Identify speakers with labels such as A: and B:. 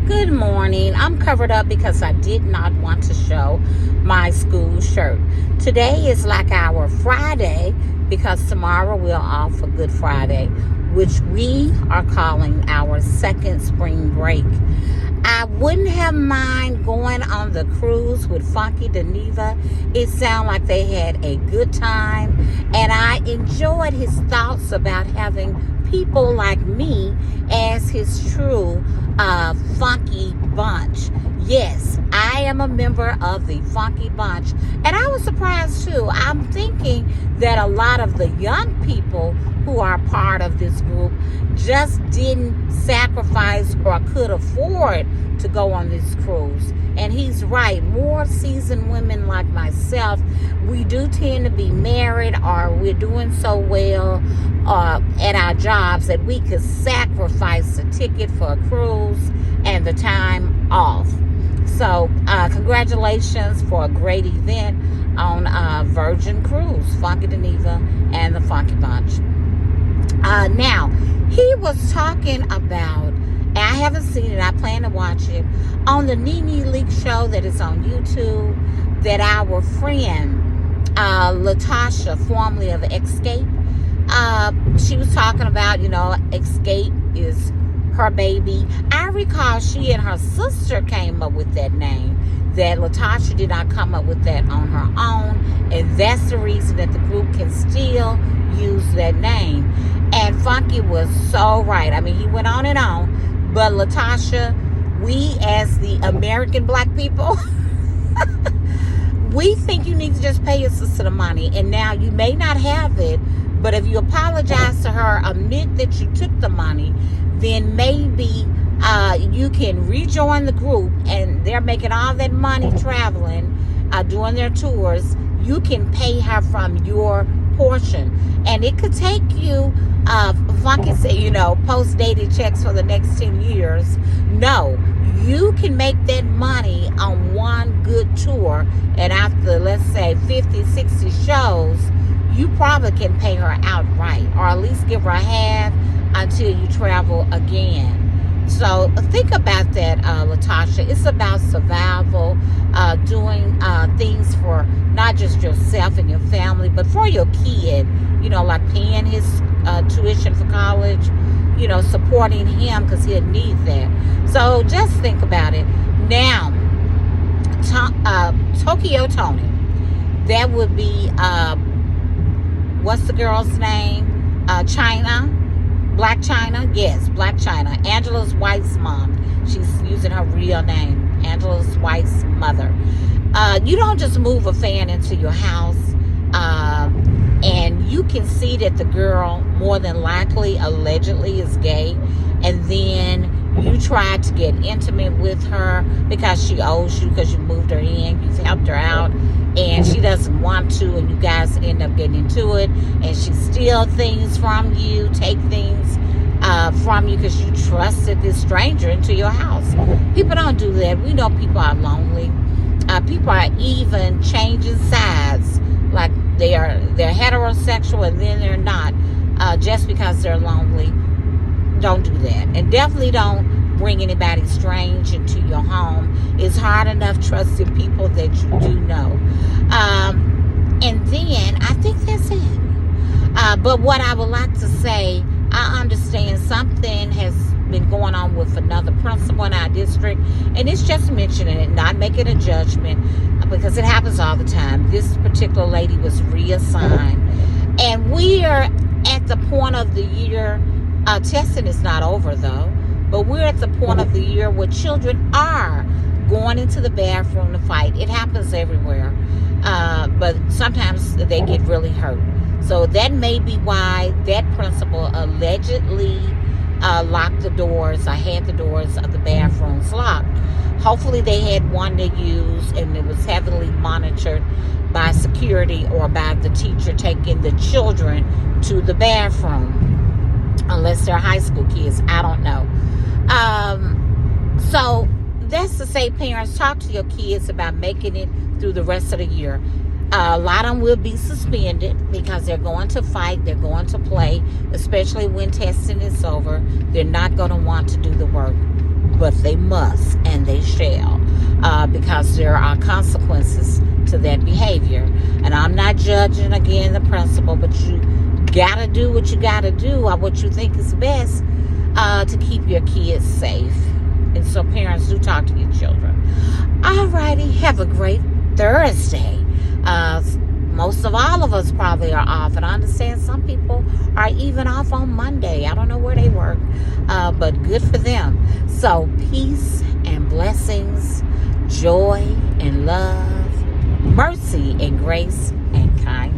A: Good morning. I'm covered up because I did not want to show my school shirt. Today is like our Friday because tomorrow we're off for Good Friday, which we are calling our second spring break. I wouldn't have mind going on the cruise with Funky Deneva. It sounded like they had a good time, and I enjoyed his thoughts about having people like me as his true funky bunch. Yes, I am a member of the funky bunch, and I was surprised too. I'm thinking that a lot of the young people who are part of this group just didn't sacrifice or could afford to go on this cruise. And he's right. More seasoned women like myself, we do tend to be married, or we're doing so well at our jobs that we could sacrifice a ticket for a cruise and the time off. So congratulations for a great event on Virgin Cruise, Funky Deneva and the Funky Bunch. Now, he was talking about, and I haven't seen it, I plan to watch it, on the Nene Leak show that is on YouTube, that our friend LaTocha, formerly of Escape, she was talking about, Escape is her baby. I recall she and her sister came up with that name, that LaTocha did not come up with that on her own, and that's the reason that the group can still use that name. And Funky was so right. I mean, he went on and on, but LaTocha, we as the American black people, we think you need to just pay your sister the money, and now you may not have it, but if you apologize to her, admit that you took the money, then maybe you can rejoin the group, and they're making all that money traveling, doing their tours. You can pay her from your portion, and it could take you, Funky said, post-dated checks for the next 10 years. No, you can make that money on one good tour, and after, let's say, 50, 60 shows, you probably can pay her outright, or at least give her half until you travel again. So think about that, LaTocha. It's about survival, doing things for not just yourself and your family, but for your kid, like paying his tuition for college, supporting him because he'll need that. So just think about it. Now, Tokyo Toni, that would be, what's the girl's name? China. Black China? Yes, Black China. Angela's wife's mom. She's using her real name. Angela's wife's mother. You don't just move a fan into your house, and you can see that the girl more than likely, allegedly, is gay, and then you try to get intimate with her because she owes you, because you moved her in, you've helped her out, and she doesn't want to, and you guys end up getting into it, and she steals things from you, take things from you because you trusted this stranger into your house. People don't do that. We know people are lonely. People are even changing sides, like they're heterosexual and then they're not, just because they're lonely. Don't do that, and definitely don't bring anybody strange into your home. It's hard enough trusting people that you do know. And then I think that's it. But what I would like to say, I understand something has been going on with another principal in our district, and it's just mentioning it, not making a judgment, because it happens all the time. This particular lady was reassigned, and we are at the point of the year, testing is not over though, but we're at the point of the year where children are going into the bathroom to fight. It happens everywhere, but sometimes they get really hurt. So that may be why that principal allegedly locked the doors, or had the doors of the bathrooms locked. Hopefully they had one to use, and it was heavily monitored by security or by the teacher taking the children to the bathroom, unless they're high school kids. I don't know. So that's to say, parents, talk to your kids about making it through the rest of the year. A lot of them will be suspended because they're going to fight, they're going to play, especially when testing is over. They're not going to want to do the work. but they must and they shall, because there are consequences to that behavior. And I'm not judging, again, the principal, but you gotta do what you gotta do, or what you think is best, to keep your kids safe. And so parents, do talk to your children. Alrighty, have a great Thursday. Most of all of us probably are off, and I understand some people are even off on Monday. I don't know where they work, but good for them. So peace and blessings, joy and love, mercy and grace and kindness.